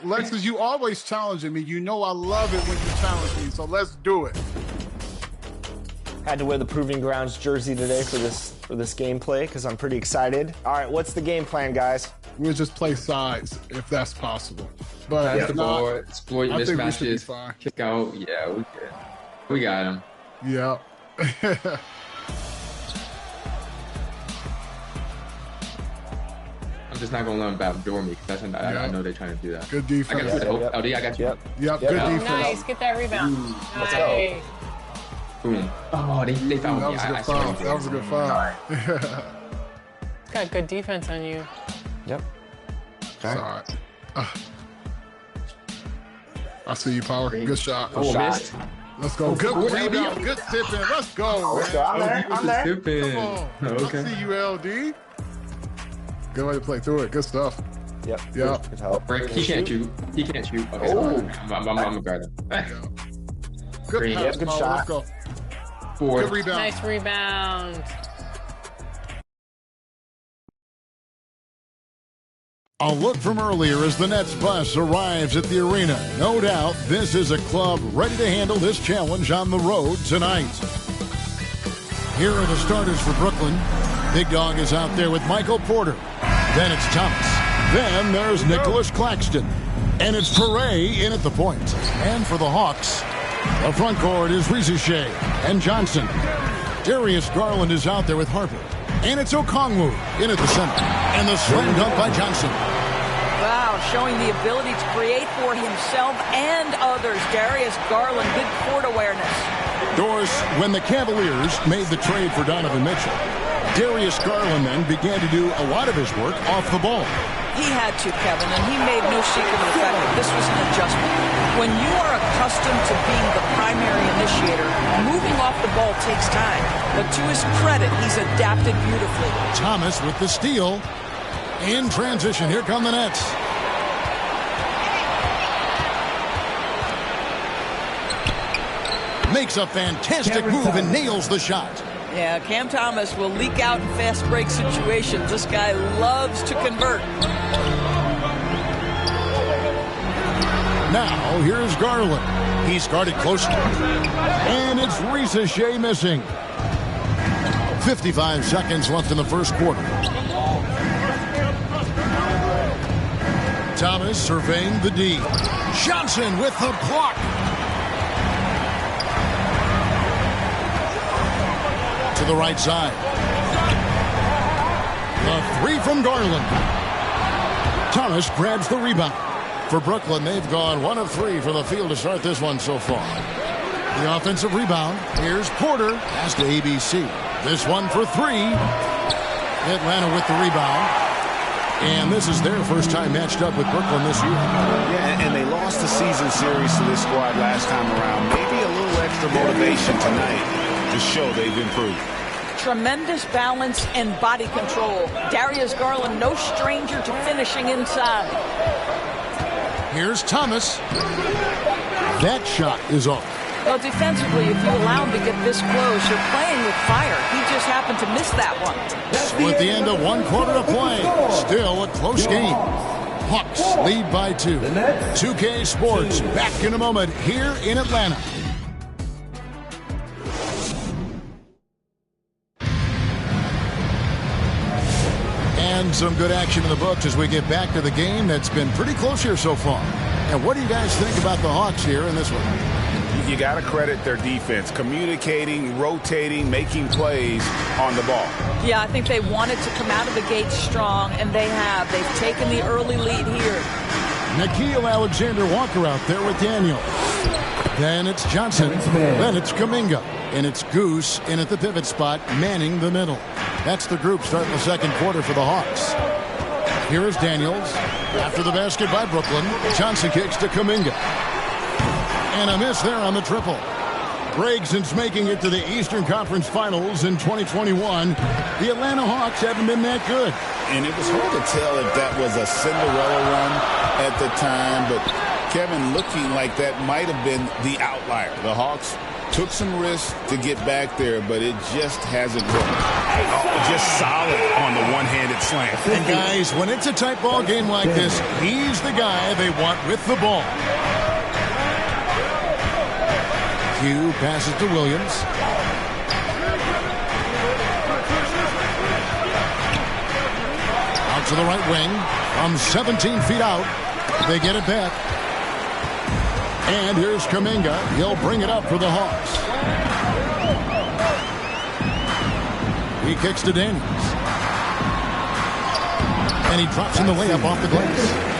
Lexus, you always challenging me. You know I love it when you challenge me, so let's do it. Had to wear the Proving Grounds jersey today for this gameplay because I'm pretty excited. All right, what's the game plan, guys? We'll just play sides if that's possible. But if not, exploit mismatches, kick out. Yeah, we good. We got him. Yeah. I'm just not gonna let them backdoor me because I know they're trying to do that. Good defense. I got you. LD, I got you. Yep. Good defense. Nice. Get that rebound. Let's go. Boom. Oh, they found me. That was a good foul. It's got good defense on you. Yep. Okay. Sorry. I see you, Power. Good shot. Oh, missed. Let's go. Good rebound. Good tipping. Let's go. Let's go. I'm there. Tipping. Okay. I see you, LD. Good way to play through it. Good stuff. Yep. Yep. Good help. Break. He can't shoot. Okay, I'm gonna guard him. Good pass, good Power. shot. Let's go. 4. Good rebound. Nice rebound. A look from earlier as the Nets bus arrives at the arena. No doubt this is a club ready to handle this challenge on the road tonight. Here are the starters for Brooklyn. Big Dog is out there with Michael Porter. Then it's Thomas. Then there's Nicholas Claxton. And it's Perret in at the point. And for the Hawks, the front court is Risacher and Johnson. Darius Garland is out there with Harper. And it's Okongwu in at the center. And the slam dunk by Johnson. Wow, showing the ability to create for himself and others. Darius Garland, good court awareness. Doris, when the Cavaliers made the trade for Donovan Mitchell, Darius Garland then began to do a lot of his work off the ball. He had to, Kevin, and he made no secret of the fact that this was an adjustment. When you are accustomed to being the primary initiator, moving off the ball takes time. But to his credit, he's adapted beautifully. Thomas with the steal. In transition, here come the Nets. Makes a fantastic move and nails the shot. Yeah, Cam Thomas will leak out in fast break situations. This guy loves to convert. Now, here's Garland. He's guarded closely. And it's Risacher missing. 55 seconds left in the first quarter. Thomas surveying the D. Johnson with the block. To the right side. The three from Garland. Thomas grabs the rebound. For Brooklyn, they've gone 1 of 3 from the field to start this one so far. The offensive rebound. Here's Porter. Pass to ABC. This one for 3. Atlanta with the rebound. And this is their first time matched up with Brooklyn this year. Yeah, and they lost the season series to this squad last time around. Maybe a little extra motivation tonight to show they've improved. Tremendous balance and body control. Darius Garland, no stranger to finishing inside. Here's Thomas. That shot is off. Well, defensively, if you allow him to get this close, you're playing with fire. He just happened to miss that one. So at the end of 1 quarter of play, still a close game. Hawks lead by 2. 2K Sports back in a moment here in Atlanta. And some good action in the books as we get back to the game that's been pretty close here so far. And what do you guys think about the Hawks here in this one? You got to credit their defense, communicating, rotating, making plays on the ball. Yeah, I think they wanted to come out of the gate strong, and they have. They've taken the early lead here. Nickeil Alexander-Walker out there with Daniels. Then it's Johnson. Then it's Kuminga. And it's Goose in at the pivot spot, manning the middle. That's the group starting the second quarter for the Hawks. Here is Daniels. After the basket by Brooklyn, Johnson kicks to Kuminga. And a miss there on the triple. Greg, since making it to the Eastern Conference Finals in 2021, the Atlanta Hawks haven't been that good. And it was hard to tell if that was a Cinderella run at the time, but Kevin, looking like that might have been the outlier. The Hawks took some risks to get back there, but it just hasn't worked. Just solid on the one-handed slam. And guys, when it's a tight ball game like this, he's the guy they want with the ball. Hugh passes to Williams. Out to the right wing. From 17 feet out. They get it back. And here's Kuminga. He'll bring it up for the Hawks. He kicks to Daniels. And he drops in the layup off the glass.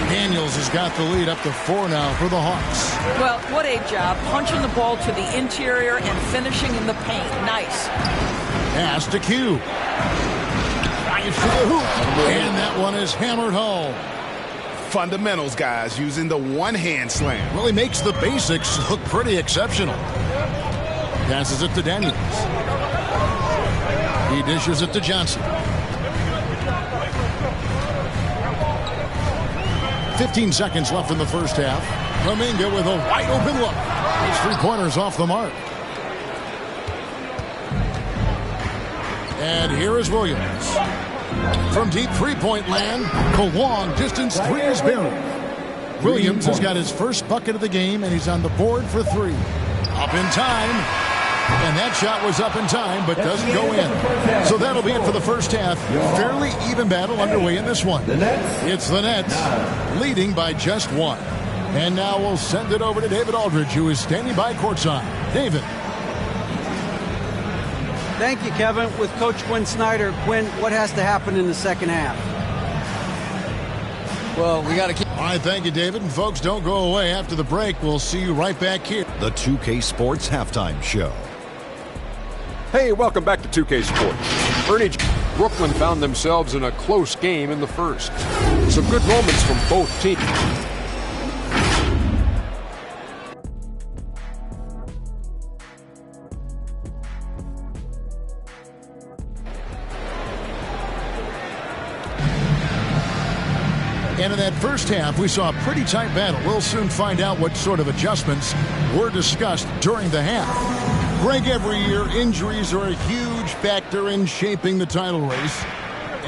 Daniels has got the lead up to 4 now for the Hawks. Well, what a job. Punching the ball to the interior and finishing in the paint. Nice. Pass to Q. Drives to the hoop. And that one is hammered home. Fundamentals, guys, using the one-hand slam. Well, he makes the basics look pretty exceptional. Passes it to Daniels. He dishes it to Johnson. 15 seconds left in the first half. Kuminga with a wide open look. His 3-pointers off the mark. And here is Williams. From deep three-point land, the long-distance three is buried. Williams has got his first bucket of the game, and he's on the board for 3. Up in time. And that shot was up in time, but doesn't go in. So that'll be it for the first half. Fairly even battle underway in this one. It's the Nets leading by just 1. And now we'll send it over to David Aldridge, who is standing by courtside. David. Thank you, Kevin. With Coach Quinn Snyder. Quinn, what has to happen in the second half? Well, we got to keep... All right, thank you, David. And folks, don't go away. After the break, we'll see you right back here. The 2K Sports Halftime Show. Hey, welcome back to 2K Sports. Ernie, Brooklyn found themselves in a close game in the first. Some good moments from both teams. And in that first half, we saw a pretty tight battle. We'll soon find out what sort of adjustments were discussed during the half. Greg, every year, injuries are a huge factor in shaping the title race.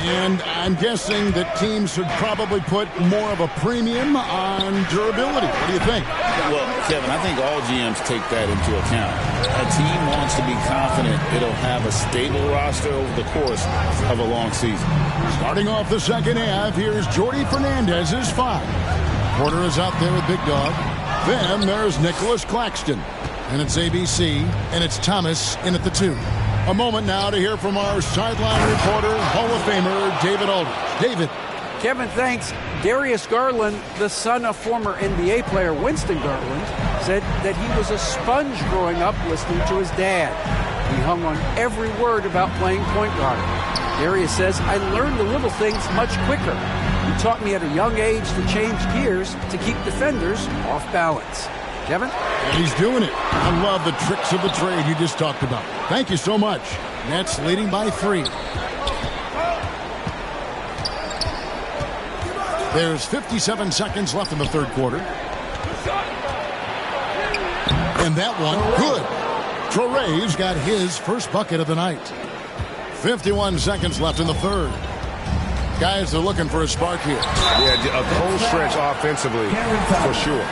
And I'm guessing that teams should probably put more of a premium on durability. What do you think? Well, Kevin, I think all GMs take that into account. A team wants to be confident it'll have a stable roster over the course of a long season. Starting off the second half, here's Jordi Fernandez's 5. Porter is out there with Big Dog. Then there's Nicholas Claxton. And it's ABC, and it's Thomas in at the 2. A moment now to hear from our sideline reporter, Hall of Famer David Aldridge. David. Kevin, thanks. Darius Garland, the son of former NBA player Winston Garland, said that he was a sponge growing up listening to his dad. He hung on every word about playing point guard. Darius says, I learned the little things much quicker. He taught me at a young age to change gears to keep defenders off balance. Kevin? And he's doing it. I love the tricks of the trade you just talked about. Thank you so much. Nets leading by 3. There's 57 seconds left in the third quarter. And that one, good. Torres got his first bucket of the night. 51 seconds left in the third. Guys are looking for a spark here. Yeah, a cold stretch offensively, for sure.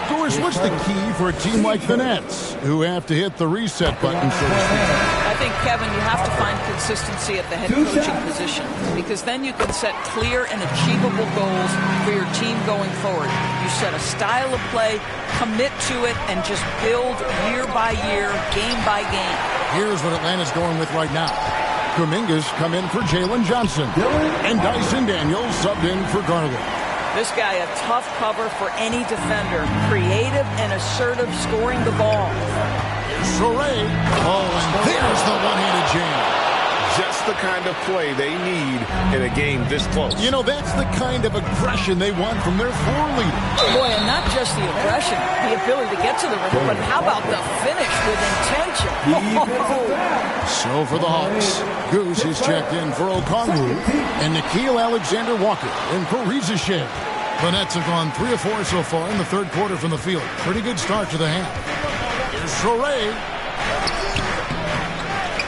Goers, what's the key for a team like the Nets, who have to hit the reset button, so to speak? I think, Kevin, you have to find consistency at the head coaching position, because then you can set clear and achievable goals for your team going forward. You set a style of play, commit to it, and just build year by year, game by game. Here's what Atlanta's going with right now. Kuminga's come in for Jalen Johnson. And Dyson Daniels subbed in for Garland. This guy, a tough cover for any defender. Creative and assertive, scoring the ball. Soray. Oh, and there's the one-handed jam. Just the kind of play they need in a game this close. You know, that's the kind of aggression they want from their floor leader. Boy, and not just the aggression, the ability to get to the rim, but how about the finish with intention? So for the Hawks, Goose is checked in for Okongwu, and Nickeil Alexander-Walker in for Riza-Shea. The Nets have gone 3 of 4 so far in the third quarter from the field. Pretty good start to the half. Here's Soray.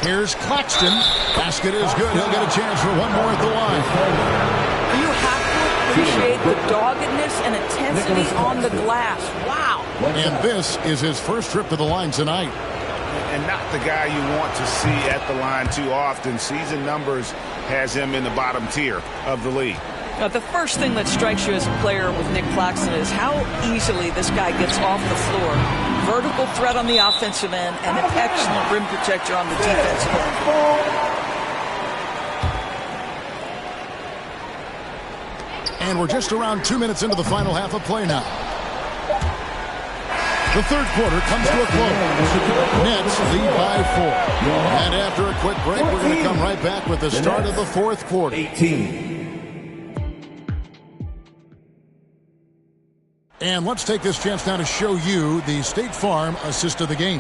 Here's Claxton. Basket is good. He'll get a chance for one more at the line. You have to appreciate the doggedness and intensity on the glass. Wow. And this is his first trip to the line tonight. And not the guy you want to see at the line too often. Season numbers has him in the bottom tier of the league. Now, the first thing that strikes you as a player with Nick Claxton is how easily this guy gets off the floor. Vertical threat on the offensive end and an excellent rim protector on the defensive end. And we're just around 2 minutes into the final half of play now. The third quarter comes to a close. Nets lead by 4. And after a quick break, we're going to come right back with the start of the fourth quarter. 18. And let's take this chance now to show you the State Farm assist of the game.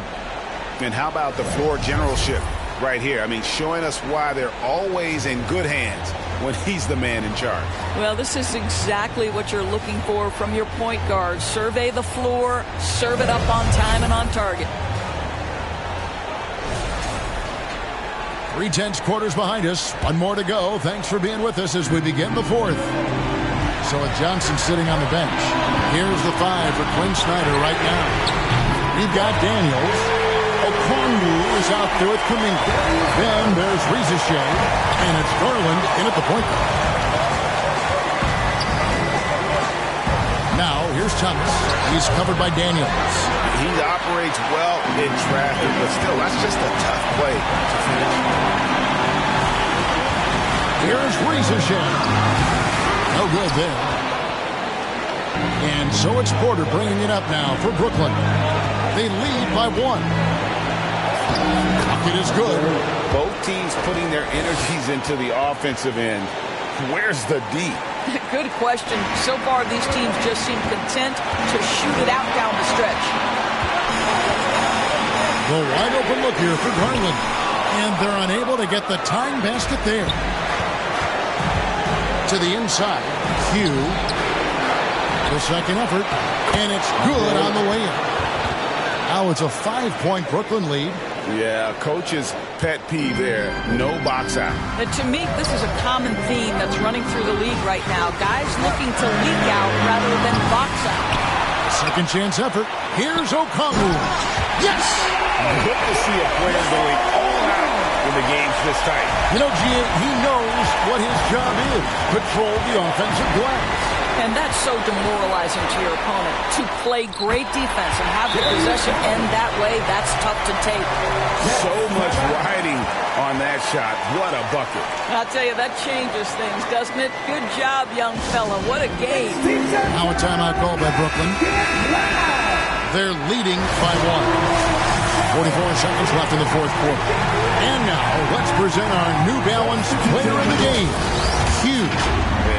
And how about the floor generalship right here? I mean, showing us why they're always in good hands when he's the man in charge. Well, this is exactly what you're looking for from your point guard. Survey the floor, serve it up on time and on target. 3/10 quarters behind us. One more to go. Thanks for being with us as we begin the fourth. So with Johnson sitting on the bench, here's the 5 for Quinn Snyder right now. We've got Daniels. Okongwu is out there with Kuminga. Then there's Riza-Shea, and it's Garland in at the point guard. Now here's Thomas. He's covered by Daniels. He operates well in traffic, but still, that's just a tough play to finish. Here's Riza-Shea. No good there. And so it's Porter bringing it up now for Brooklyn. They lead by 1. Bucket is good. Both teams putting their energies into the offensive end. Where's the D? Good question. So far, these teams just seem content to shoot it out down the stretch. The wide open look here for Garland. And they're unable to get the time basket there. To the inside. Hugh. The second effort. And it's good on the way in. Now it's a 5-point Brooklyn lead. Yeah, coach's pet peeve there. No box out. And to me, this is a common theme that's running through the league right now. Guys looking to leak out rather than box out. Second chance effort. Here's Okongwu. Yes! Good to see a player going all out when the game's this tight. You know, Gia, he knows what his job is. Control the offensive glass. And that's so demoralizing to your opponent. To play great defense and have the possession end that way, that's tough to take. So much riding on that shot. What a bucket. I'll tell you, that changes things, doesn't it? Good job, young fella. What a game. Now a timeout call by Brooklyn. They're leading by 1. 44 seconds left in the fourth quarter. And now, let's present our New Balance player of the game, Hugh.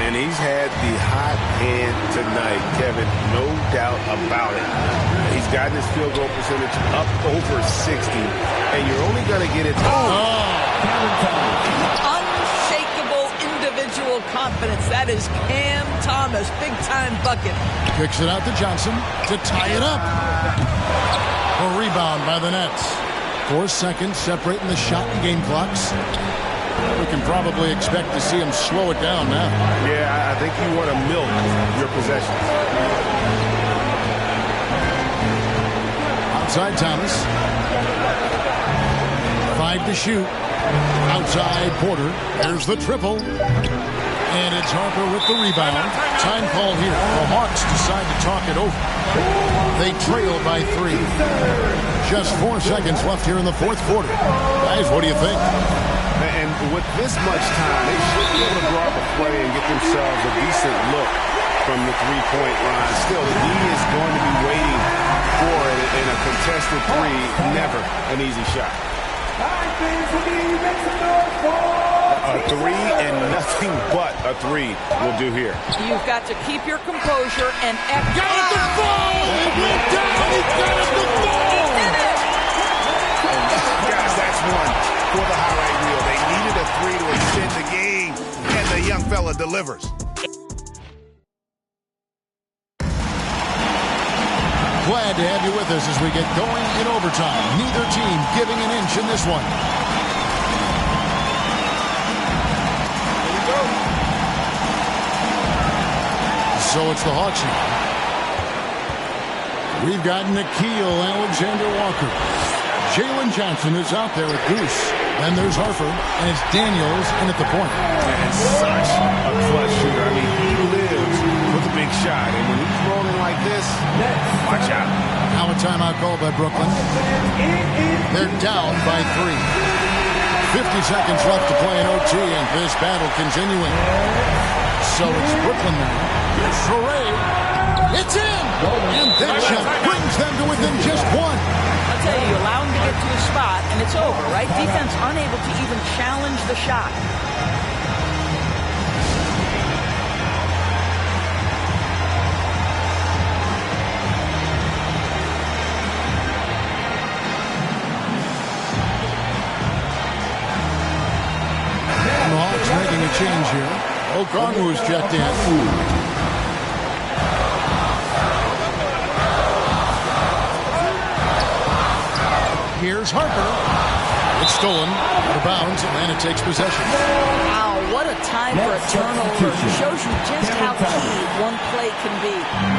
And he's had the hot hand tonight, Kevin, no doubt about it. He's gotten his field goal percentage up over 60, and you're only going to get it. Unshakable individual confidence. That is Cam Thomas, big-time bucket. Kicks it out to Johnson to tie it up. rebound by the Nets. 4 seconds separating the shot and game clocks. We can probably expect to see him slow it down now. Yeah, I think you want to milk your possessions. Outside Thomas. 5 to shoot. Outside Porter. There's the triple. And it's Harper with the rebound. Time call here. The Hawks decide to talk it over. They trail by 3. Just 4 seconds left here in the fourth quarter. Guys, what do you think? And with this much time, they should be able to draw up a play and get themselves a decent look from the three-point line. Still, the D is going to be waiting for it in a contested three. Never an easy shot. A three and nothing but a three will do here. You've got to keep your composure and Got it to fall! It went down! He got it to fall! Guys, that's one for the highlight reel. They needed a three to extend the game, and the young fella delivers. Glad to have you with us as we get going in overtime. Neither team giving an inch in this one. So it's the Hawks now. We've got Nickeil Alexander-Walker. Jalen Johnson is out there with Goose. Then there's Harper, and it's Daniels in at the point. And such a clutch shooter. I mean, he lives for the big shot. And when he's rolling like this, watch out. Now a timeout called by Brooklyn. They're down by 3. 50 seconds left to play in OT, and this battle continuing. So it's Brooklyn now. Soray, it's in! And that shot brings them to within just 1. I'll tell you, you allow him to get to a spot, and it's over, right? Defense unable to even challenge the shot. And the Hawks making a change here. Okongwu's checked in. Here's Harper. It's stolen. Out of bounds. Atlanta takes possession. Wow, what a time for a turnover. Shows you just how key one play can be.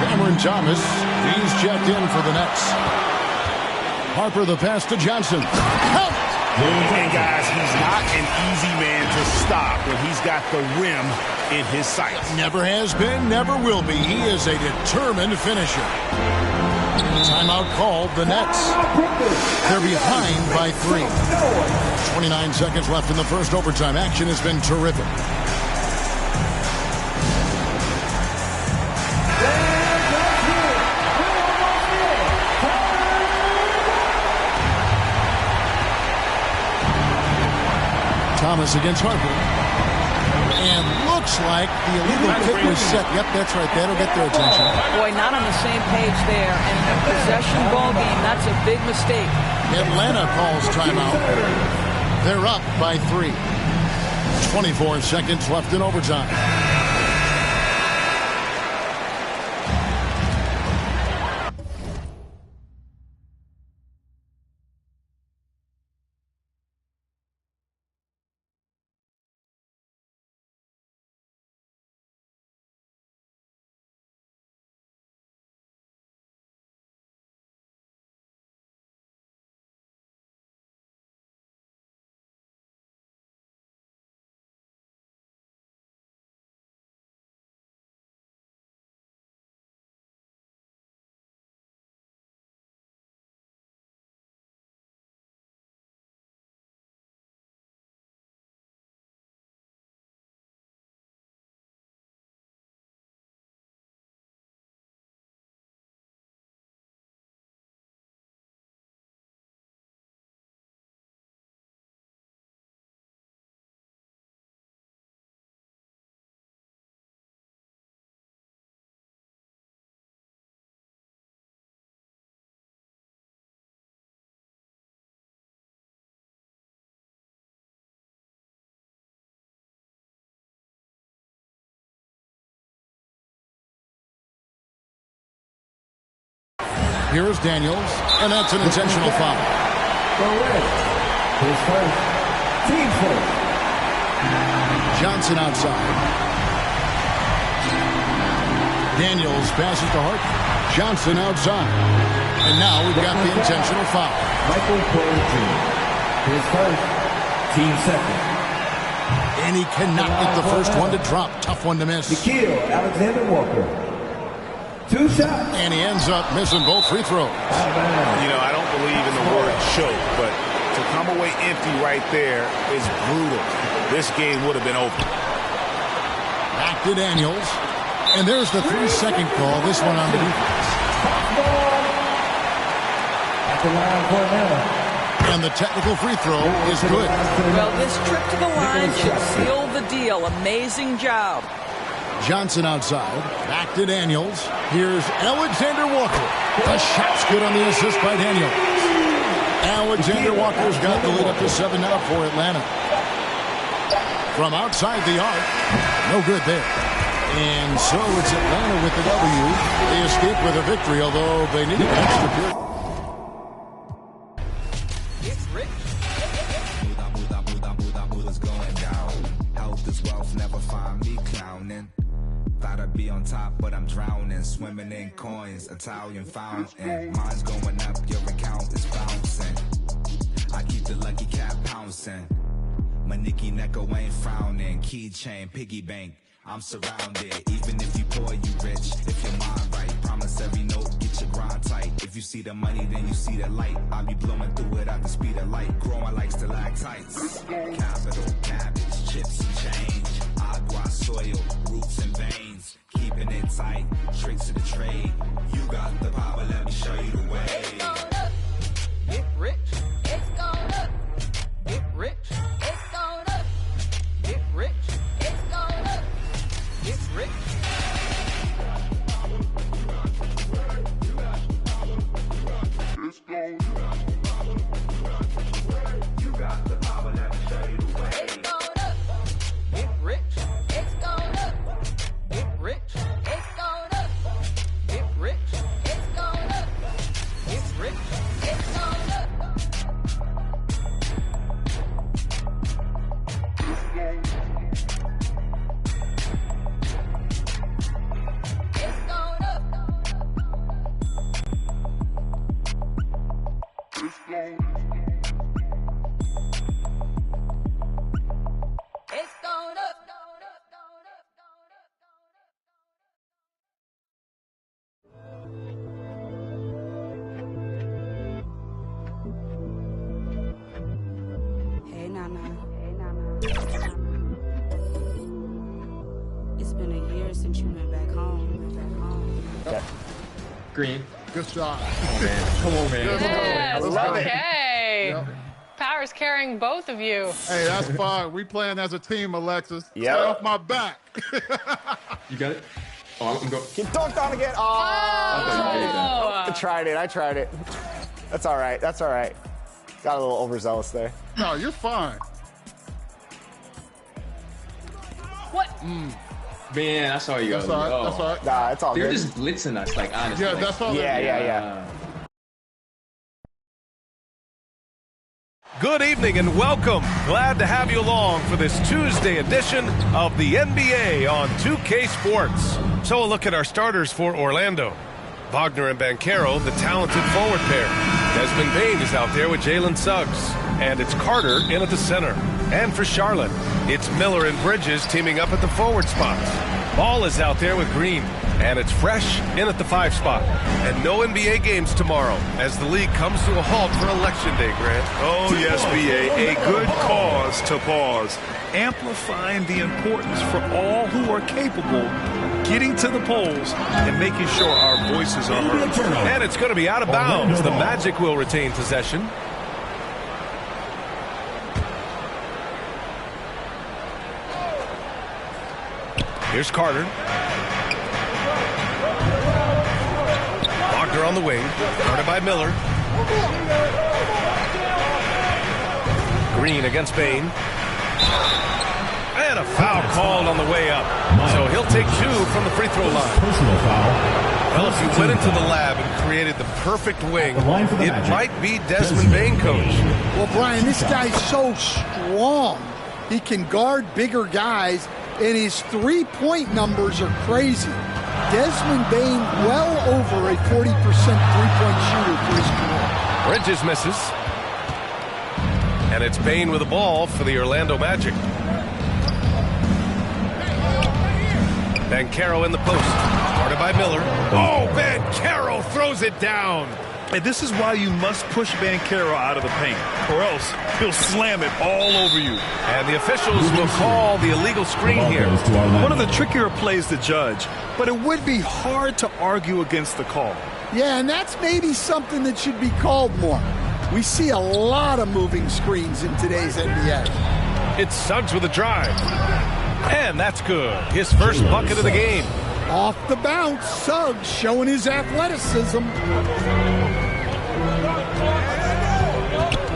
Cameron Thomas. He's checked in for the Nets. Harper the pass to Johnson. Help! And guys, he's not an easy man to stop when he's got the rim in his sights. Never has been, never will be. He is a determined finisher. Timeout called, the Nets. They're behind by 3. 29 seconds left in the first overtime. Action has been terrific. Thomas against Harper. And looks like the illegal kick was set. Yep, that's right. That'll get their attention. Boy, not on the same page there. And in a possession ball game, that's a big mistake. Atlanta calls timeout. They're up by 3. 24 seconds left in overtime. Here's Daniels, and that's an intentional foul. His first. Team first. Johnson outside. Daniels passes to Hart. Johnson outside. And now we've got the intentional foul. Michael Porter Jr. His first. Team second. And he cannot get the first one to drop. Tough one to miss. Nikhil Alexander Walker. 2 shots. And he ends up missing both free throws. You know, I don't believe in the word choke, but to come away empty right there is brutal. This game would have been over. Back to Daniels. And there's the 3-second call. This one on the defense. At the line for Atlanta. And the technical free throw is good. Well, this trip to the line should seal the deal. Amazing job. Johnson outside. Back to Daniels. Here's Alexander Walker. The shot's good on the assist by Daniels. Alexander Walker's got the lead up to 7 now for Atlanta. From outside the arc. No good there. And so it's Atlanta with the W. They escape with a victory, although they need an extra period. Be on top, but I'm drowning, swimming in coins, Italian fountain. Mine's going up, your account is bouncing. I keep the lucky cat pouncing. My Nicky Necko ain't frowning. Keychain, piggy bank, I'm surrounded. Even if you poor, you rich. If your mind right, promise every note, get your grind tight. If you see the money, then you see the light. I'll be blowing through it at the speed of light. Growing like stalactites. Capital, cabbage, chips and change. Agua, soil, roots and veins. Keeping it tight, tricks of the trade. You got the power, let me show you the way. It's going up. Get rich. It's going up. Get rich. It's going up. Get rich. It's going up. Get rich. It's going up. You got the power, let me show you the way. It's going up. Get rich. It's going up. Get rich. It's going up. Get rich. It's going up. Get rich. It's going up. It's going up. It's going It's going up. Hey, Nana. Hey, Nana. It's been a year since you went back home. Okay. Green. Good shot. Come on, man. Yes, Let's go. okay. Yep. Power's carrying both of you. Hey, that's fine. We playing as a team, Alexis. Yep. Stay off my back. You got it? Oh, I'm going. He dunked on again. Oh. I tried it. That's all right. That's all right. Got a little overzealous there. No, you're fine. What? Man, I saw you. That's all right. That's all right. Nah, it's all They're good. just blitzing us, like, honestly. Yeah, like, that's all. Yeah. Good evening and welcome. Glad to have you along for this Tuesday edition of the NBA on 2K Sports. So a look at our starters for Orlando. Wagner and Banchero, the talented forward pair. Desmond Bane is out there with Jalen Suggs. And it's Carter in at the center. And for Charlotte, it's Miller and Bridges teaming up at the forward spots. Ball is out there with Green. And it's Fresh in at the 5 spot. And no NBA games tomorrow as the league comes to a halt for Election Day, Grant. Oh, yes, B.A. A good cause to pause. Amplifying the importance for all who are capable getting to the polls and making sure our voices are heard. And it's going to be out of bounds. The Magic will retain possession. Here's Carter. Wagner on the wing, guarded by Miller. Green against Bane. And a foul called on the way up. So he'll take 2 from the free throw line. Personal foul. Well, if you went into the lab and created the perfect wing, it might be Desmond Bane, Coach. Well, Brian, this guy's so strong. He can guard bigger guys, and his three-point numbers are crazy. Desmond Bane well over a 40% three-point shooter for his career. Bridges misses. And it's Bane with the ball for the Orlando Magic. Banchero in the post. Guarded by Miller. Oh, Banchero throws it down. And this is why you must push Banchero out of the paint, or else he'll slam it all over you. And the officials will call the illegal screen here. One of the trickier plays to judge, but it would be hard to argue against the call. Yeah, and that's maybe something that should be called more. We see a lot of moving screens in today's NBA. It's Suggs with a drive. And that's good. His first bucket of the game. Off the bounce, Suggs showing his athleticism.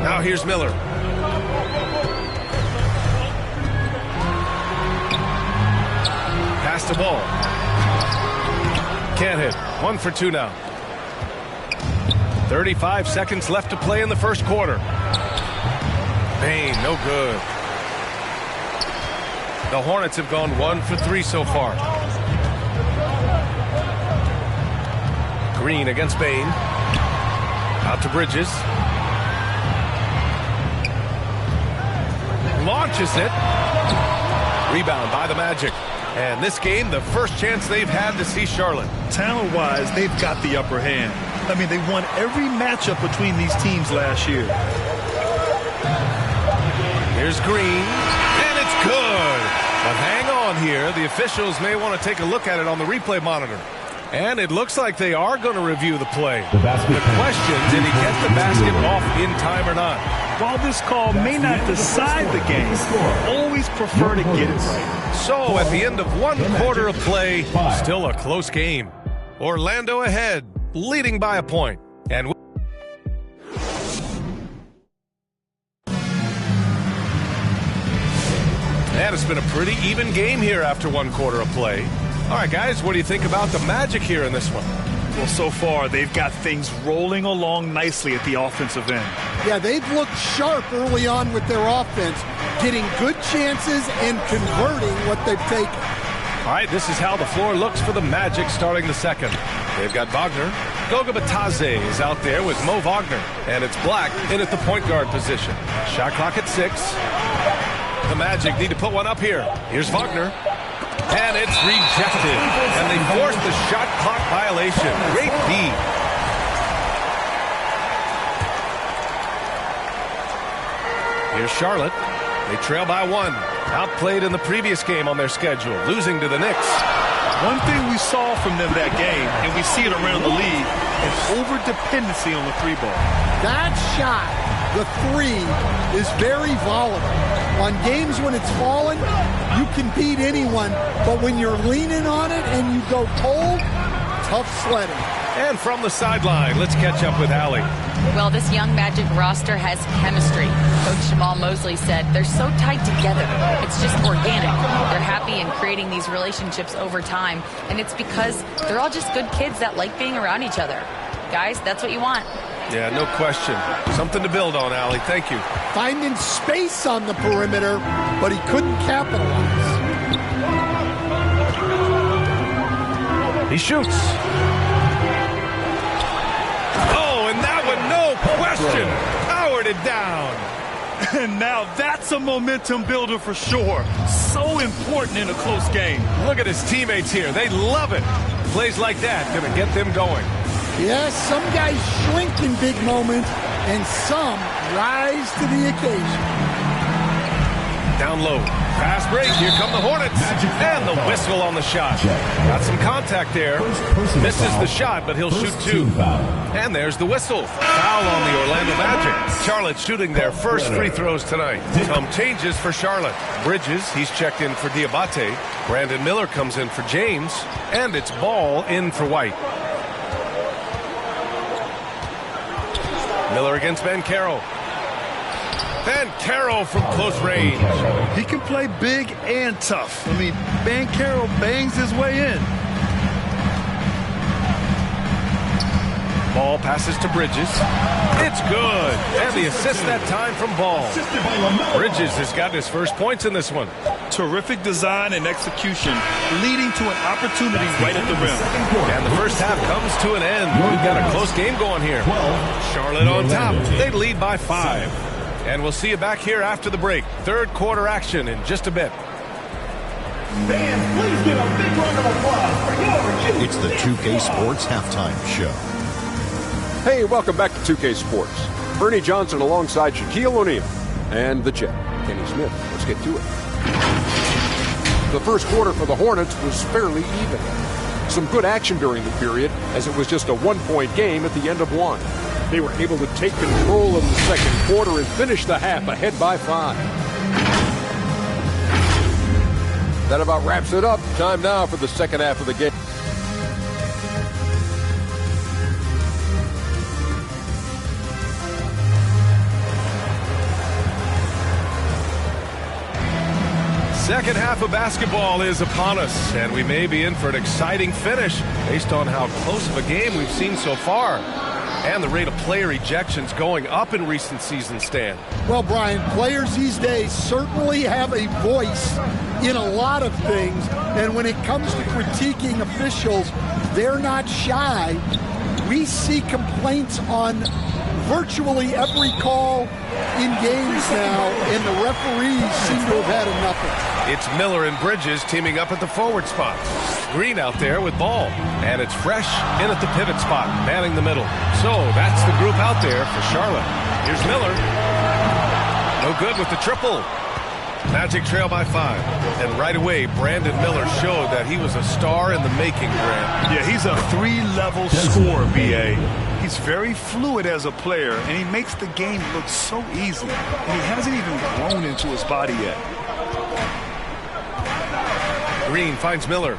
Now here's Miller. Pass the ball. Can't hit. 1 for 2 now. 35 seconds left to play in the first quarter. Bane, no good. The Hornets have gone 1 for 3 so far. Green against Bane. Out to Bridges. Launches it. Rebound by the Magic. And this game, the first chance they've had to see Charlotte. Talent-wise, they've got the upper hand. I mean, they won every matchup between these teams last year. Here's Green, and it's good. But hang on here. The officials may want to take a look at it on the replay monitor. And it looks like they are going to review the play. The question, did he get the basket off in time or not? While this call may not decide the game, always prefer to get it right. So at the end of 1 quarter of play, still a close game. Orlando ahead, leading by a point. And it's been a pretty even game here after 1 quarter of play. All right, guys, what do you think about the Magic here in this one? Well, so far, they've got things rolling along nicely at the offensive end. Yeah, they've looked sharp early on with their offense, getting good chances and converting what they've taken. All right, this is how the floor looks for the Magic starting the second. They've got Wagner. Goga Bitadze is out there with Mo Wagner. And it's Black in at the point guard position. Shot clock at 6. The Magic need to put one up here. Here's Wagner. And it's rejected. And they forced the shot clock violation. Great D. Here's Charlotte. They trail by 1. Outplayed in the previous game on their schedule, losing to the Knicks. One thing we saw from them that game, and we see it around the league, is over-dependency on the 3-ball. That shot, the 3, is very volatile. On games when it's falling, you can beat anyone, but when you're leaning on it and you go cold, tough sledding. And from the sideline, let's catch up with Allie. Well, this young Magic roster has chemistry. Coach Jamal Mosley said they're so tight together. It's just organic. They're happy in creating these relationships over time, and it's because they're all just good kids that like being around each other. Guys, that's what you want. Yeah, no question. Something to build on, Allie. Thank you. Finding space on the perimeter, but he couldn't capitalize. He shoots. Oh, and that one, no question, powered it down. And now that's a momentum builder for sure. So important in a close game. Look at his teammates here. They love it. Plays like that going to get them going. Yes, some guys shrink in big moments, and some rise to the occasion. Down low. Fast break. Here come the Hornets. And the whistle on the shot. Got some contact there. Misses the shot, but he'll shoot 2. And there's the whistle. Foul on the Orlando Magic. Charlotte shooting their first free throws tonight. Some changes for Charlotte. Bridges, he's checked in for Diabate. Brandon Miller comes in for James. And it's Ball in for White. Miller against Banchero. Banchero from close range. He can play big and tough. I mean, Banchero bangs his way in. Ball passes to Bridges. It's good. And the assist that time from Ball. Bridges has got his first points in this one. Terrific design and execution, leading to an opportunity right at the rim. And the first half comes to an end. We've got a close game going here. Charlotte on top. They lead by 5. And we'll see you back here after the break. Third quarter action in just a bit. Fans, please give a big round of applause for your It's the 2K Sports Halftime Show. Hey, welcome back to 2K Sports. Ernie Johnson alongside Shaquille O'Neal and the Jet, Kenny Smith. Let's get to it. The first quarter for the Hornets was fairly even. Some good action during the period, as it was just a one-point game at the end of one. They were able to take control of the second quarter and finish the half ahead by 5. That about wraps it up. Time now for the second half of the game. Second half of basketball is upon us, and we may be in for an exciting finish based on how close of a game we've seen so far. And the rate of player ejections going up in recent seasons, Stan. Well, Brian, players these days certainly have a voice in a lot of things, and when it comes to critiquing officials, they're not shy. We see complaints on virtually every call in games now, and the referees seem to have had enough of it. It's Miller and Bridges teaming up at the forward spot. Green out there with Ball. And it's Fresh in at the pivot spot, manning the middle. So that's the group out there for Charlotte. Here's Miller. No good with the triple. Magic trail by 5. And right away, Brandon Miller showed that he was a star in the making, Grant. Yeah, he's a 3-level scorer, B.A. He's very fluid as a player, and he makes the game look so easy. And he hasn't even grown into his body yet. Green finds Miller.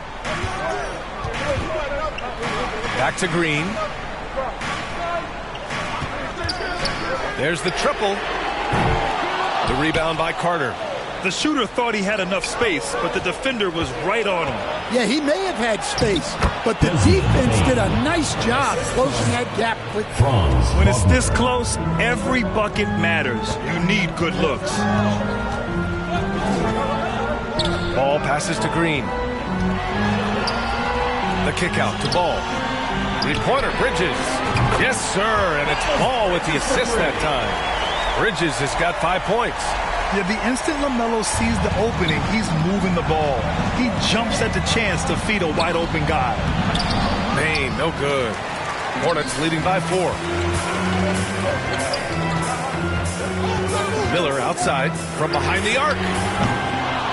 Back to Green. There's the triple. The rebound by Carter. The shooter thought he had enough space, but the defender was right on him. Yeah, he may have had space, but the defense did a nice job closing that gap quickly. When it's this close, every bucket matters. You need good looks. Ball passes to Green. The kick out to Ball. Three-pointer, Bridges. Yes, sir, and it's Ball with the assist that time. Bridges has got 5 points. Yeah, the instant LaMelo sees the opening, he's moving the ball. He jumps at the chance to feed a wide-open guy. Maine, no good. Hornets leading by 4. Miller outside from behind the arc.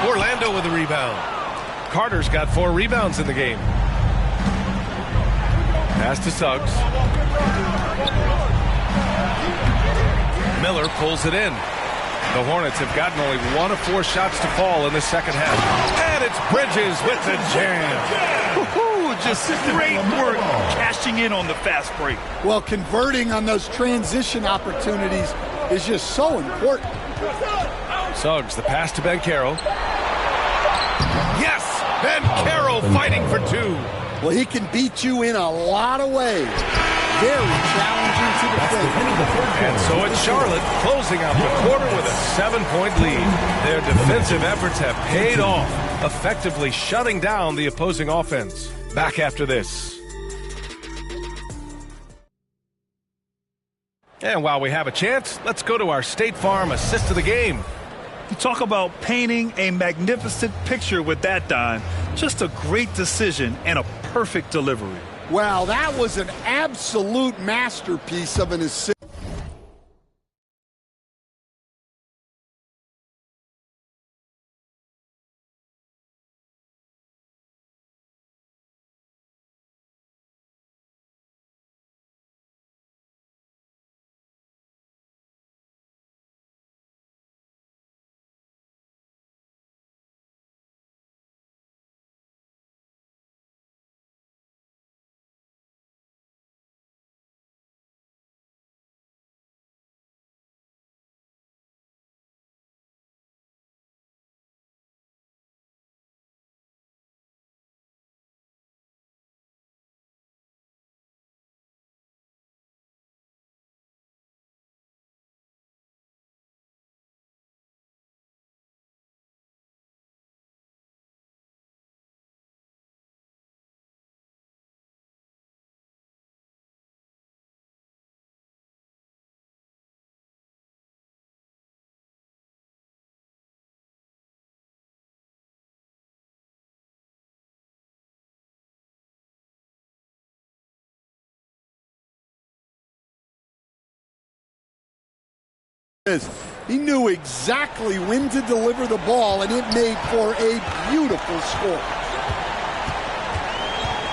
Orlando with the rebound. Carter's got 4 rebounds in the game. Pass to Suggs. Miller pulls it in. The Hornets have gotten only 1 of 4 shots to fall in the second half. And it's Bridges with the jam. Just great work cashing in on the fast break. Well, converting on those transition opportunities is just so important. Suggs, the pass to Banchero. Yes! Banchero fighting for 2. Well, he can beat you in a lot of ways. Very challenging to defend. And so it's Charlotte closing out the quarter with a 7-point lead. Their defensive efforts have paid off, effectively shutting down the opposing offense. Back after this. And while we have a chance, let's go to our State Farm assist of the game. You talk about painting a magnificent picture with that dime. Just a great decision and a perfect delivery. Wow, that was an absolute masterpiece of an assist. He knew exactly when to deliver the ball, and it made for a beautiful score.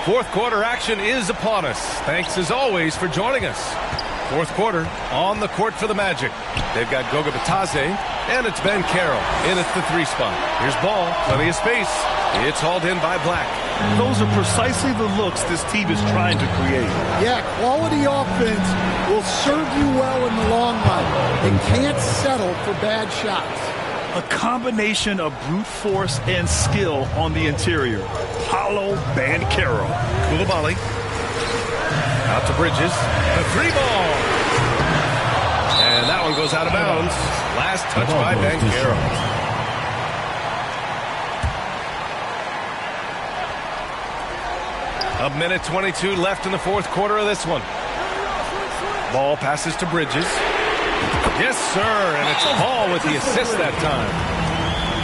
Fourth quarter action is upon us. Thanks as always for joining us. Fourth quarter on the court for the Magic. They've got Goga Bitadze, and it's Banchero in at the 3 spot. Here's ball, plenty of space. It's hauled in by Black. Those are precisely the looks this team is trying to create. Yeah, quality offense will serve you well in the long run. They can't settle for bad shots. A combination of brute force and skill on the interior. Paolo Banchero. Coulibaly. Out to Bridges. The 3 ball. And that one goes out of bounds. Last touch by Banchero. A minute 22 left in the fourth quarter of this one. Ball passes to Bridges. Yes, sir, and it's Paul with the assist that time.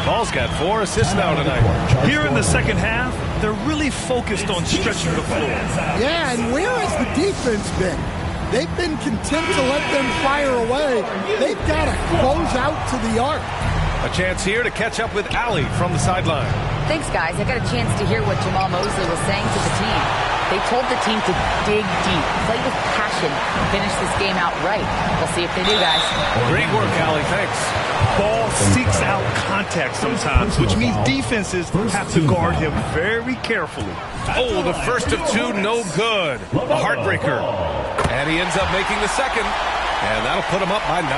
Paul's got 4 assists now tonight. Here in the second half, they're really focused on stretching the floor. Yeah, and where has the defense been? They've been content to let them fire away. They've got to close out to the arc. A chance here to catch up with Allie from the sideline. Thanks, guys. I got a chance to hear what Jamal Mosley was saying to the team. They told the team to dig deep, play with passion, and finish this game out right. We'll see if they do, guys. Great work, Allie. Thanks. Ball seeks out contact sometimes, which means defenses have to guard him very carefully. Oh, the first of 2, no good. A heartbreaker. And he ends up making the second, and that'll put him up by 9.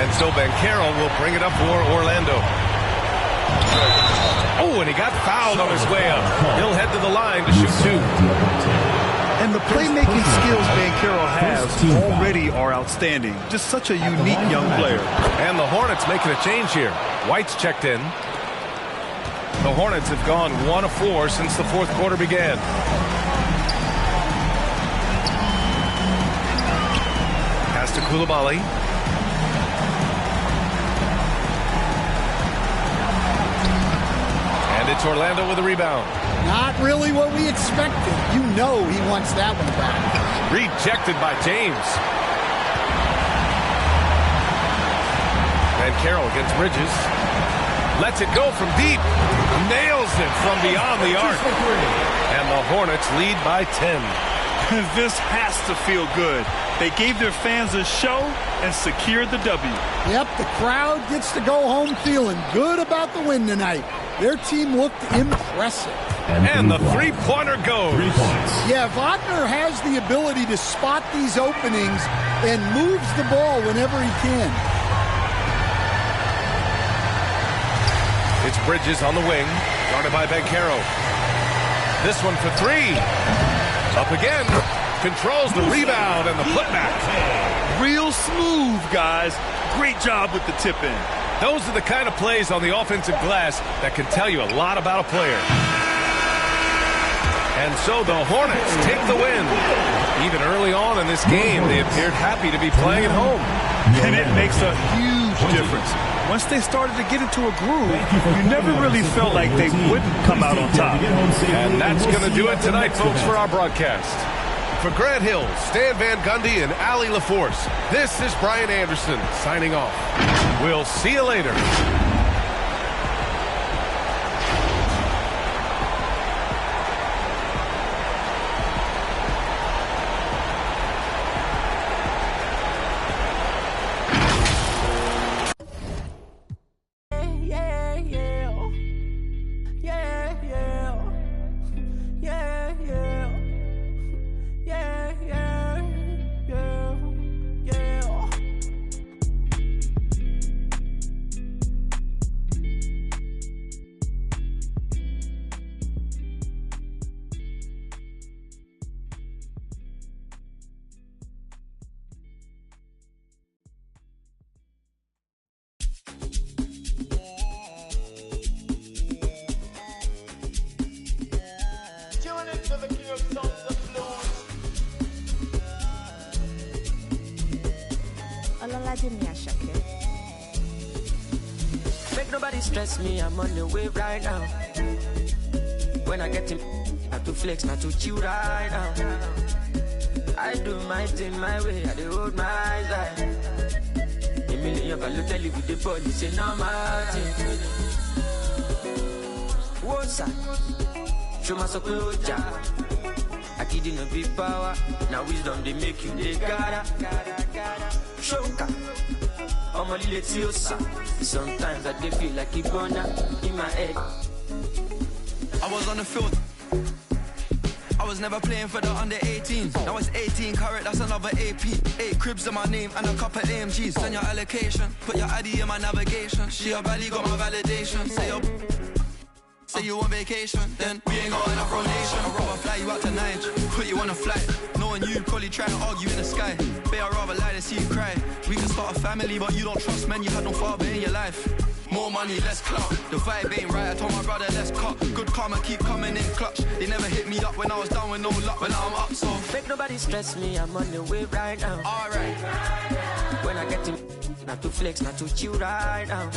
And so Banchero will bring it up for Orlando. Oh, and he got fouled on his way up. He'll head to the line to shoot 2. And the playmaking skills Banchero has already are outstanding. Just such a unique young player. And the Hornets making a change here. White's checked in. The Hornets have gone 1 of 4 since the fourth quarter began. Pass to Coulibaly. And it's Orlando with a rebound. Not really what we expected. You know he wants that one back. Rejected by James. Banchero against Bridges. Lets it go from deep. Nails it from beyond the arc. And the Hornets lead by 10. This has to feel good. They gave their fans a show and secured the W. Yep, the crowd gets to go home feeling good about the win tonight. Their team looked impressive. And the 3-pointer goes. Yeah, Wagner has the ability to spot these openings and moves the ball whenever he can. It's Bridges on the wing, guarded by Banchero. This one for 3. Up again. Controls the rebound and the putback. Real smooth, guys. Great job with the tip-in. Those are the kind of plays on the offensive glass that can tell you a lot about a player. And so the Hornets take the win. Even early on in this game, they appeared happy to be playing at home. And it makes a huge difference. Once they started to get into a groove, you never really felt like they wouldn't come out on top. And that's going to do it tonight, folks, for our broadcast. For Grant Hill, Stan Van Gundy, and Allie LaForce, this is Brian Anderson signing off. We'll see you later. Make nobody stress me, I'm on the wave right now. When I get him, not to flex, not to chill right now. I do my thing my way, I do hold my eyes. A million can tell you with the ball, it's a normal thing. What's that? Show my support, I didn't know big power. Now wisdom they make you they gotta. Shoka. I'm a little tiosa. Sometimes I feel like Ibona in my head. I was on the field. I was never playing for the under 18s. Now it's 18 carat, that's another AP. 8 cribs in my name and a couple AMGs. Send your allocation, put your ID in my navigation. She a valley got my validation. Say you on vacation, then we ain't got enough rotation. I'd rather fly you out to Niger, put you on a flight. Knowing you probably try to argue in the sky. But I'd rather lie than see you cry. We can start a family, but you don't trust men. You had no father in your life. More money, less clout. The vibe ain't right, I told my brother, let's cut. Good karma keep coming in clutch. They never hit me up when I was down with no luck. But now I'm up, so make nobody stress me, I'm on the way right now. Alright. When I get to not to flex, not to chill right now.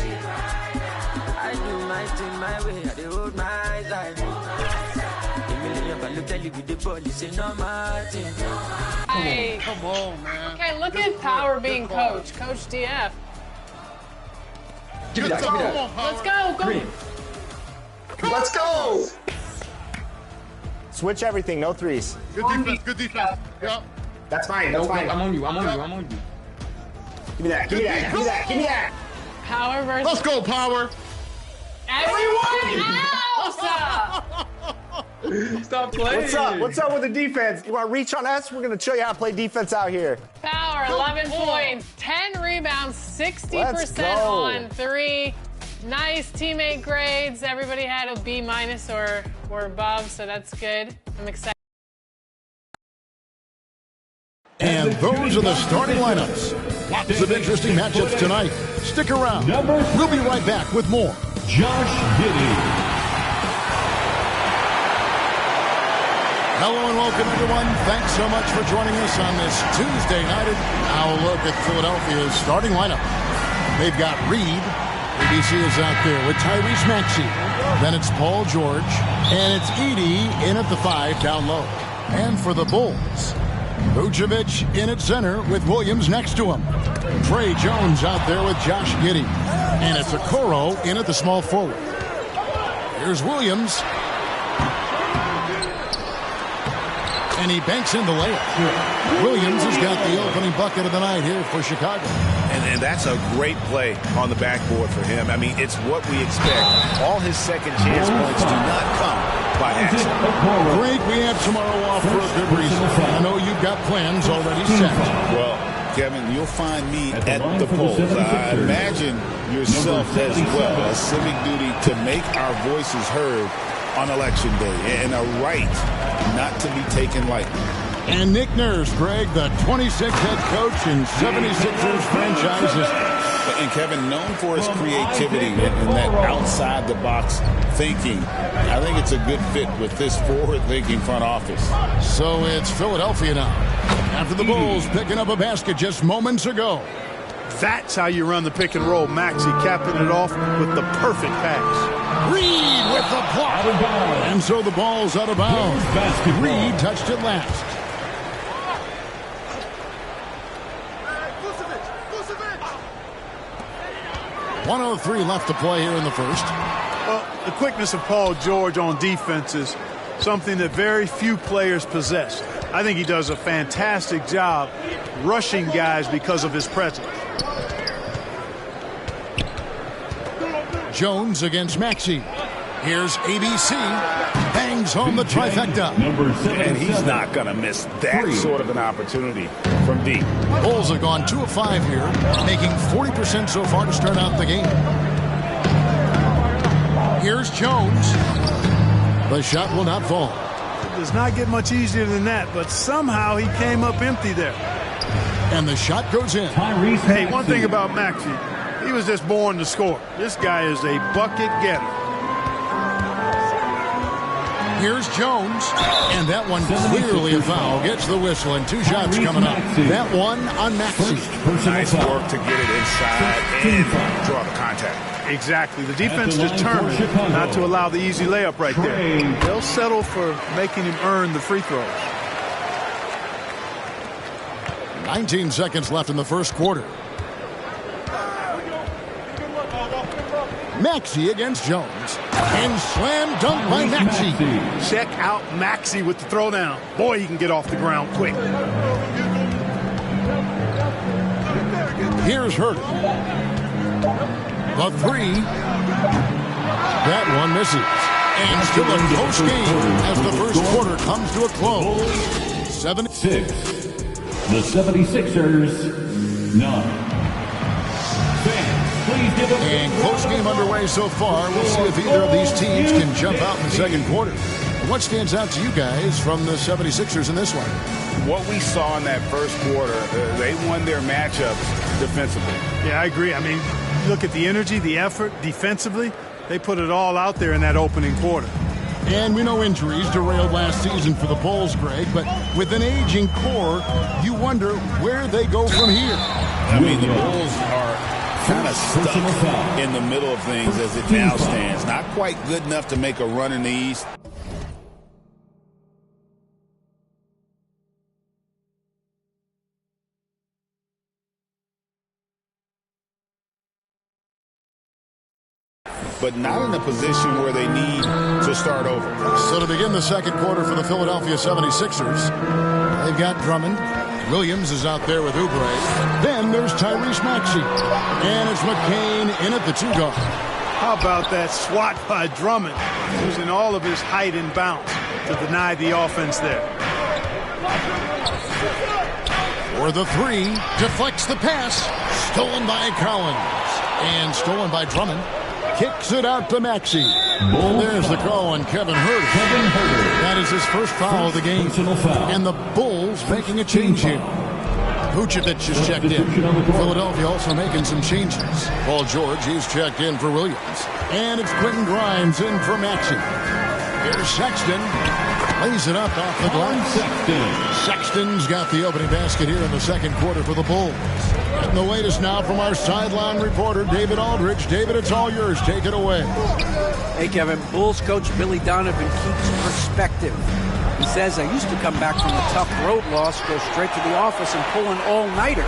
I do my thing my way, I do hold my life. A million can tell you with the ball, it's a normal thing. Hey. Come on, man. Okay, look at Power being coach. Coach DF. Give me that, give me that. Let's go, go. Let's go. Switch everything, no threes. Good defense, good defense. Yep. That's fine, that's fine. I'm on you, I'm on you, I'm on you. Give me that, give me that, give me that, give me that. Power versus... Let's go, Power. Everyone else! Stop playing. What's up? What's up with the defense? You want to reach on us? We're going to show you how to play defense out here. Power, 11 points, 10 rebounds, 60% on 3. Nice teammate grades. Everybody had a B- or above, so that's good. I'm excited. And those are the starting lineups. Lots of interesting matchups tonight. Stick around. We'll be right back with more. Josh Giddey. Hello and welcome, everyone. Thanks so much for joining us on this Tuesday night. Our look at Philadelphia's starting lineup. They've got Reed. ABC is out there with Tyrese Maxey. Then it's Paul George. And it's Edey in at the 5 down low. And for the Bulls, Vucevic in at center with Williams next to him. Trey Jones out there with Josh Giddey. And it's Okoro in at the small forward. Here's Williams. And he banks in the layup. Williams has got the opening bucket of the night here for Chicago. And that's a great play on the backboard for him. I mean, it's what we expect. All his second chance points do not come by accident. Great, we have tomorrow off for a good reason. I know you've got plans already set. Well, Kevin, you'll find me at the polls. I imagine yourself as well. A civic duty to make our voices heard on Election Day, and a right not to be taken lightly. And Nick Nurse, Greg, the 26th head coach in 76ers franchises. And Kevin, known for his creativity and that outside-the-box thinking, I think it's a good fit with this forward-thinking front office. So it's Philadelphia now. After the Bulls picking up a basket just moments ago. That's how you run the pick and roll. Maxey capping it off with the perfect pass. Reed with the block. And so the ball's out of bounds. Reed touched it last. 1:03 left to play here in the first. Well, the quickness of Paul George on defense is something that very few players possess. I think he does a fantastic job rushing guys because of his presence. Jones against Maxey. Here's ABC. Bangs home the trifecta. And he's not going to miss that sort of an opportunity from deep. Bulls have gone 2 of 5 here, making 40% so far to start out the game. Here's Jones. The shot will not fall. It does not get much easier than that, but somehow he came up empty there. And the shot goes in. Hey, one thing about Maxey, he was just born to score. This guy is a bucket getter. Here's Jones, and that one clearly a foul. Gets the whistle, and 2 shots coming up. That one on Maxey. Nice work to get it inside and draw the contact. Exactly. The defense determined not to allow the easy layup right there. They'll settle for making him earn the free throws. 19 seconds left in the first quarter. Maxey against Jones. And slam dunk by Maxey. Check out Maxey with the throwdown. Boy, he can get off the ground quick. Here's Herter. The three. That one misses. And still a close game as the first quarter comes to a close. 7-6. The 76ers, 9. And close game underway so far. We'll see if either of these teams can jump out in the second quarter. What stands out to you guys from the 76ers in this one? What we saw in that first quarter, they won their matchups defensively. Yeah, I agree. I mean, look at the energy, the effort defensively. They put it all out there in that opening quarter. And we know injuries derailed last season for the Bulls, Greg, but with an aging core, you wonder where they go from here. I mean, the Bulls are kind of stuck in the middle of things as it now stands. Not quite good enough to make a run in the East. But not in a position where they need to start over. So to begin the second quarter for the Philadelphia 76ers, they've got Drummond. Williams is out there with Oubre. Then there's Tyrese Maxey. And it's McCain in at the 2-guard. How about that swat by Drummond, using all of his height and bounce to deny the offense there. For the 3, deflects the pass. Stolen by Collins. And stolen by Drummond. Kicks it out to Maxey. And there's the call on Kevin Herter. That is his first foul of the game. And the Bulls making a change here. Vucevic is checked in. Philadelphia also making some changes. Paul George, he's checked in for Williams. And it's Quentin Grimes in for Maxey. Here's Sexton. Lays it up off the glass. Sexton's got the opening basket here in the second quarter for the Bulls. Getting the latest now from our sideline reporter, David Aldridge. David, it's all yours. Take it away. Hey, Kevin. Bulls coach Billy Donovan keeps perspective. He says, I used to come back from a tough road loss, go straight to the office and pull an all-nighter,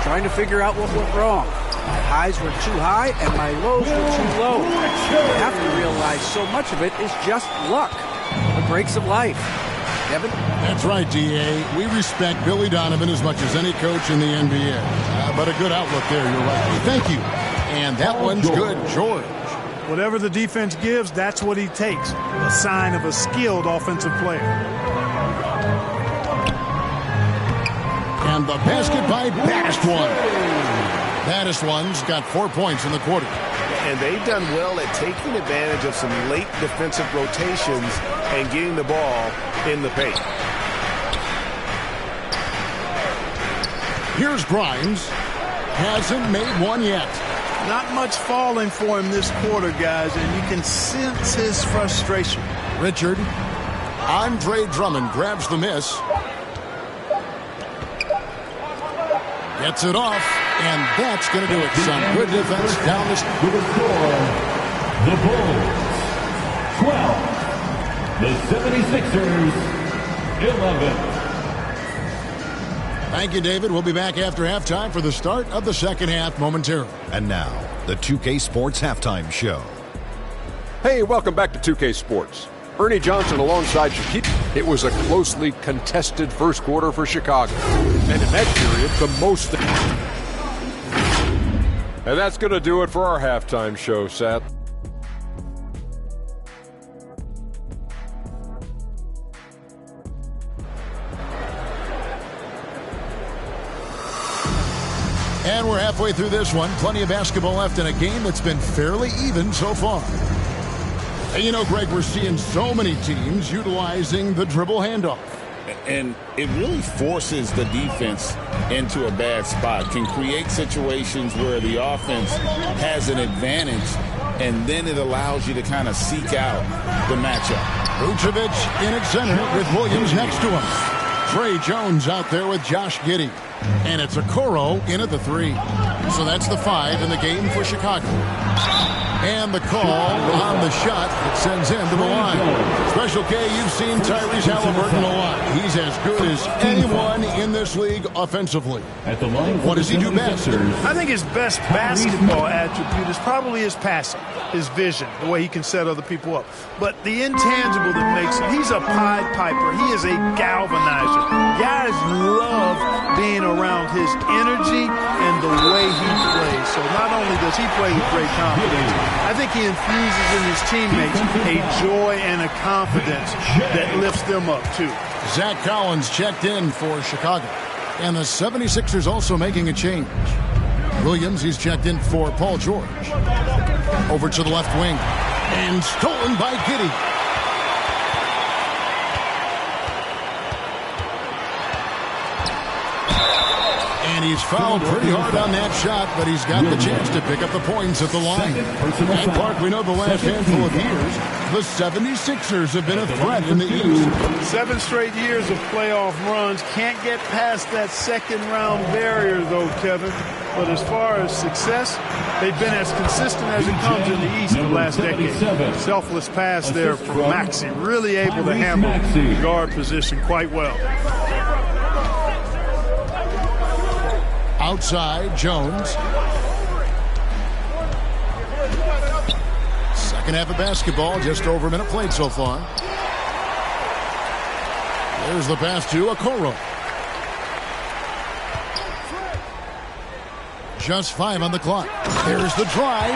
trying to figure out what went wrong. My highs were too high and my lows were too low. You have to realize so much of it is just luck. The breaks of life. Kevin? That's right, D.A. We respect Billy Donovan as much as any coach in the NBA. But a good outlook there, you're right. Thank you. And that one's good, George. Whatever the defense gives, that's what he takes. A sign of a skilled offensive player. And the basket by Baddest-One. Baddest-One's got 4 points in the quarter. And they've done well at taking advantage of some late defensive rotations and getting the ball in the paint. Here's Grimes. Hasn't made one yet. Not much falling for him this quarter, guys, and you can sense his frustration. Richard. Andre Drummond grabs the miss. Gets it off, and that's going to do it. Some good defense down the street. With a score, the Bulls 12, the 76ers 11. Thank you, David. We'll be back after halftime for the start of the second half momentarily. And now, the 2K Sports Halftime Show. Hey, welcome back to 2K Sports. Ernie Johnson alongside Shaquille. It was a closely contested first quarter for Chicago. And in that period, the most. And that's going to do it for our halftime show, Seth. And we're halfway through this one. Plenty of basketball left in a game that's been fairly even so far. And you know, Greg, we're seeing so many teams utilizing the dribble handoff. And it really forces the defense into a bad spot. Can create situations where the offense has an advantage, and then it allows you to kind of seek out the matchup. Vucevic in at center with Williams next to him. Trey Jones out there with Josh Giddey. And it's Okoro in at the 3. So that's the 5 in the game for Chicago. And the call on the shot that sends him to the line. Special K, you've seen Tyrese Halliburton a lot. He's as good as anyone in this league offensively. What does he do best? I think his best basketball attribute is probably his passing, his vision, the way he can set other people up. But the intangible that makes him, he's a Pied Piper. He is a galvanizer. Guys love being around his energy and the way he plays. So not only does he play with great confidence, I think he infuses in his teammates a joy and a confidence that lifts them up, too. Zach Collins checked in for Chicago. And the 76ers also making a change. Williams, he's checked in for Paul George. Over to the left wing. And stolen by Giddey. And he's fouled pretty hard on that shot, but he's got the chance to pick up the points at the line. And Park, we know the last handful of years, the 76ers have been a threat in the East. 7 straight years of playoff runs. Can't get past that second-round barrier, though, Kevin. But as far as success, they've been as consistent as it comes in the East the last decade. Selfless pass there from Maxey. Really able to handle the guard position quite well. Outside, Jones. Second half of basketball, just over a minute played so far. There's the pass to Okoro. Just 5 on the clock. There's the drive.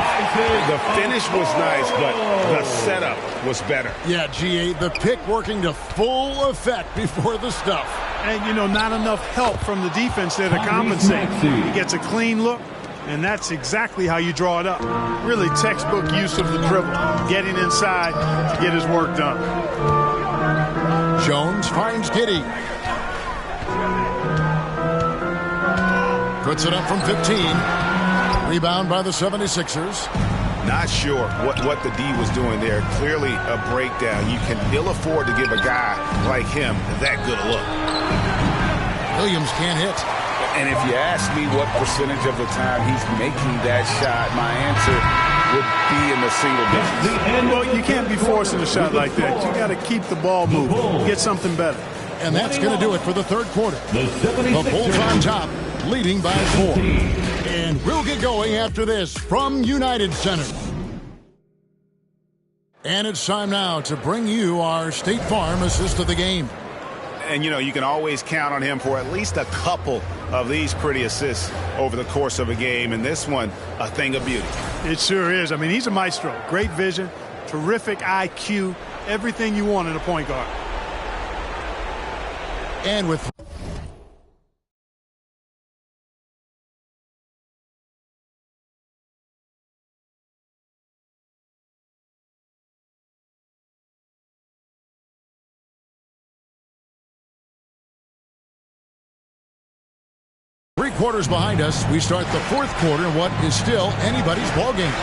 The finish was nice, but the setup was better. Yeah, G8, the pick working to full effect before the stuff. And, you know, not enough help from the defense there to compensate. He gets a clean look, and that's exactly how you draw it up. Really textbook use of the dribble, getting inside to get his work done. Jones finds Giddey. Puts it up from 15. Rebound by the 76ers. Not sure what the D was doing there. Clearly a breakdown. You can ill afford to give a guy like him that good a look. Williams can't hit. And if you ask me what percentage of the time he's making that shot, my answer would be in the single digits. Well, you can't be forcing a shot like that. You got to keep the ball moving. Get something better. And that's going to do it for the third quarter. The Bulls on top, leading by 4. And we'll get going after this from United Center. And it's time now to bring you our State Farm assist of the game. And, you know, you can always count on him for at least a couple of these pretty assists over the course of a game. And this one, a thing of beauty. It sure is. I mean, he's a maestro. Great vision, terrific IQ, everything you want in a point guard. And with three quarters behind us, we start the fourth quarter in what is still anybody's ballgame.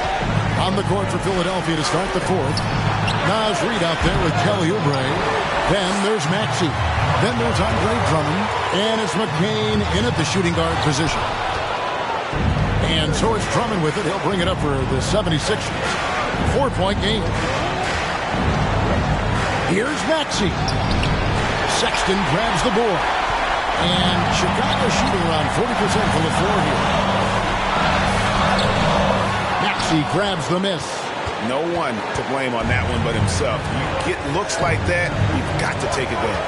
On the court for Philadelphia to start the fourth. Naz Reid out there with Kelly Oubre. Then there's Maxey. Then there's Andre Drummond. And it's McCain in at the shooting guard position. And so it's Drummond with it. He'll bring it up for the 76ers. 4-point game. Here's Maxey. Sexton grabs the board. And Chicago shooting around 40% from the floor here. Maxey grabs the miss. No one to blame on that one but himself. You get looks like that, you've got to take it down.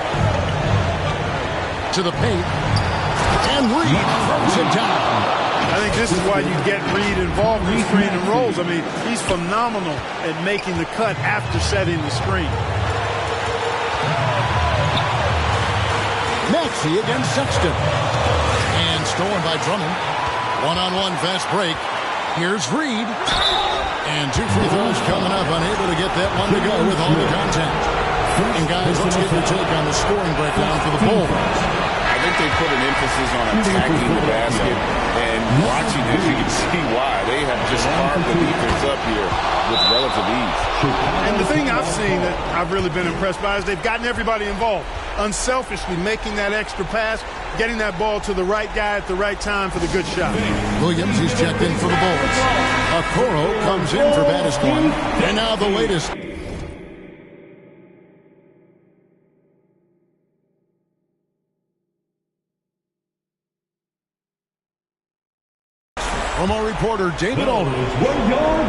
To the paint. And Reid throws it down. I think this is why you get Reid involved in screen and rolls. I mean, he's phenomenal at making the cut after setting the screen. Maxey against Sexton. And stolen by Drummond. One-on-one fast break. Here's Reid. And 2 free throws coming up. Unable to get that one to go with all the contact. And guys, let's get your take on the scoring breakdown for the Bulls. I think they put an emphasis on attacking the basket. And watching this, you can see why. They have just carved the defense up here with relative ease. And the thing I've seen that I've really been impressed by is they've gotten everybody involved. unselfishly making that extra pass, getting that ball to the right guy at the right time for the good shot. Williams, he's checked in for the Bulls. Okoro comes in for baddest one. And now the latest. From our reporter, David Aldridge.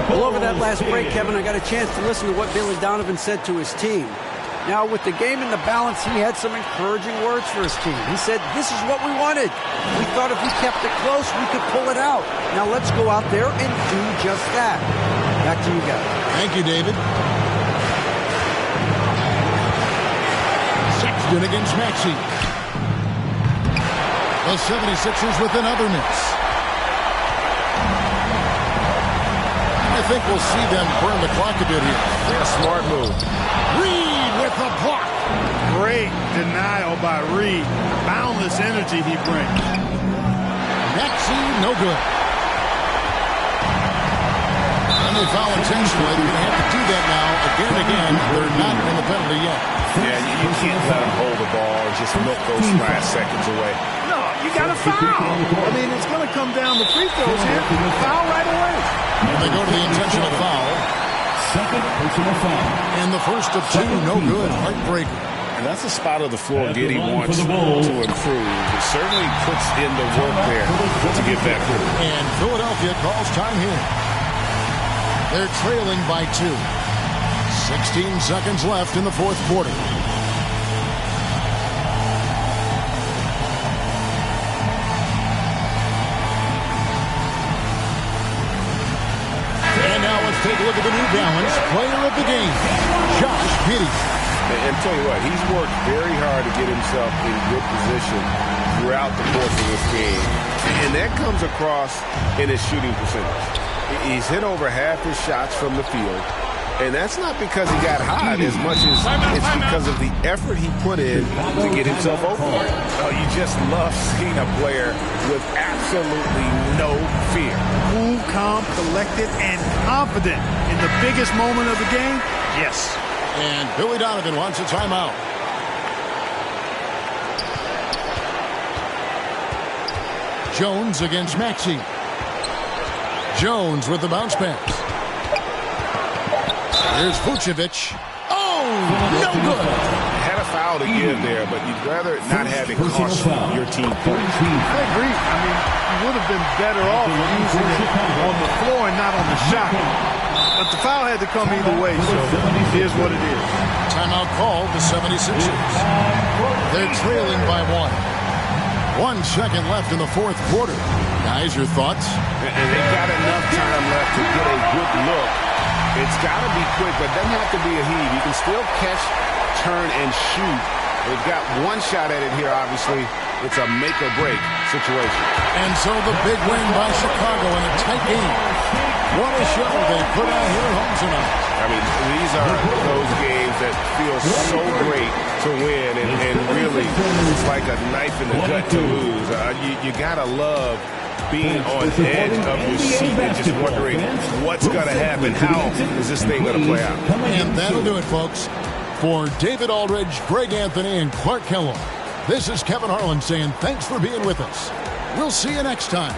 Well, over that last break, Kevin, I got a chance to listen to what Billy Donovan said to his team. Now, with the game in the balance, he had some encouraging words for his team. He said, this is what we wanted. We thought if we kept it close, we could pull it out. Now, let's go out there and do just that. Back to you guys. Thank you, David. Sexton against Maxey. The 76ers with another miss. I think we'll see them burn the clock a bit here. Yeah, smart move. Reed with the block. Great denial by Reed. Boundless energy he brings. Maxey, no good. And they foul intentionally. They're going to have to do that now again and again. They're not in the penalty yet. Yeah, you can't let them hold the ball and just milk those last seconds away. No, you got to foul. I mean, it's going to come down to free throws here. Foul right away. And they go to the intentional foul. Second personal foul. And the first of two, no good. Heartbreaker. And that's a spot of the floor Giddey wants to improve. It certainly puts in the work there to get better. And Philadelphia calls time here. They're trailing by 2. 16 seconds left in the fourth quarter. And now let's take a look at the New Balance player of the game, Josh Giddey. And tell you what, he's worked very hard to get himself in good position throughout the course of this game. And that comes across in his shooting percentage. He's hit over half his shots from the field. And that's not because he got hot as much as it's because of the effort he put in to get himself open. Oh, you just love seeing a player with absolutely no fear. Cool, calm, collected, and confident in the biggest moment of the game. Yes. And Billy Donovan wants a timeout. Jones against Maxey. Jones with the bounce pass. Here's Vucevic. Oh, no good. Had a foul to give there, but you'd rather not have it cost your team points. I agree. I mean, you would have been better off using it on the floor and not on the shot. But the foul had to come either way, so here's what it is. Timeout called the 76ers. They're trailing by 1. 1 second left in the fourth quarter. Guys, your thoughts? And they've got enough time left to get a good look. It's got to be quick, but it doesn't have to be a heave. You can still catch, turn, and shoot. They've got one shot at it here, obviously. It's a make-or-break situation. And so the big win by Chicago in a tight game. What a show they put out here at home tonight. I mean, these are those games that feel so great to win, and really, it's like a knife in the gut to lose. You got to love being on edge of your seat and just wondering what's going to happen. How is this thing going to play out? And that'll do it, folks. For David Aldridge, Greg Anthony, and Clark Kellogg, this is Kevin Harlan saying thanks for being with us. We'll see you next time.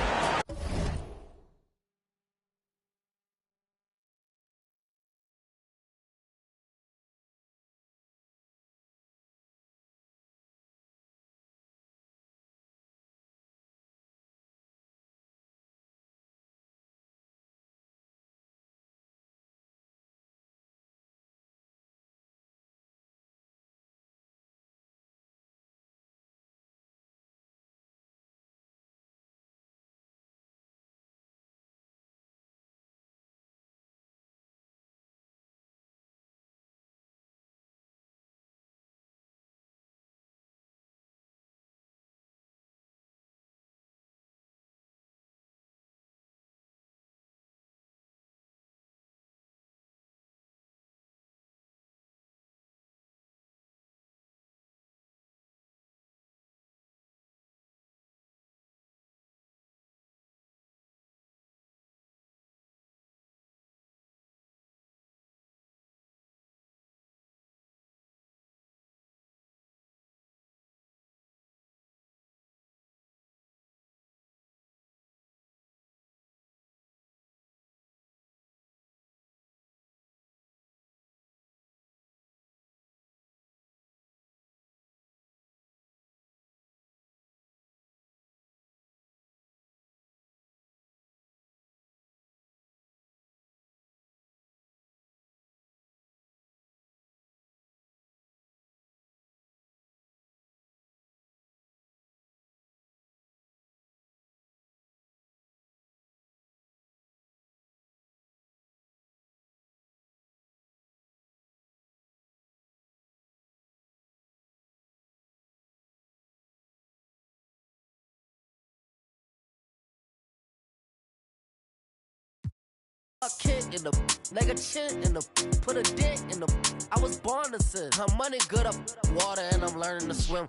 A kid in the like a chin in the put a dent in the. I was born to sin. Her money good up water and I'm learning to swim.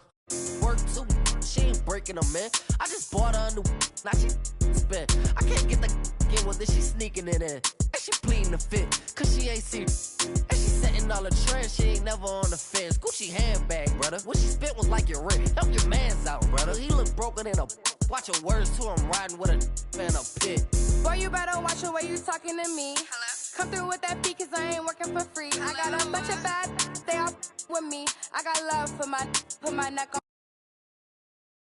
Work too, she ain't breaking them in. I just bought her a new, now she spin. I can't get the in with it, she sneaking it in. And she pleading the fit, cause she ain't see. And she setting all the trends, she ain't never on the fence. Gucci handbag, brother. What she spent was like your rent. Help your mans out, brother. He look broken in a. Watch your words too, I'm riding with a in a pit. Boy, you better watch the way you talking to me. Hello? Come through with that fee, cause I ain't working for free. Hello? I got a bunch of bad, they all with me. I got love for my neck on.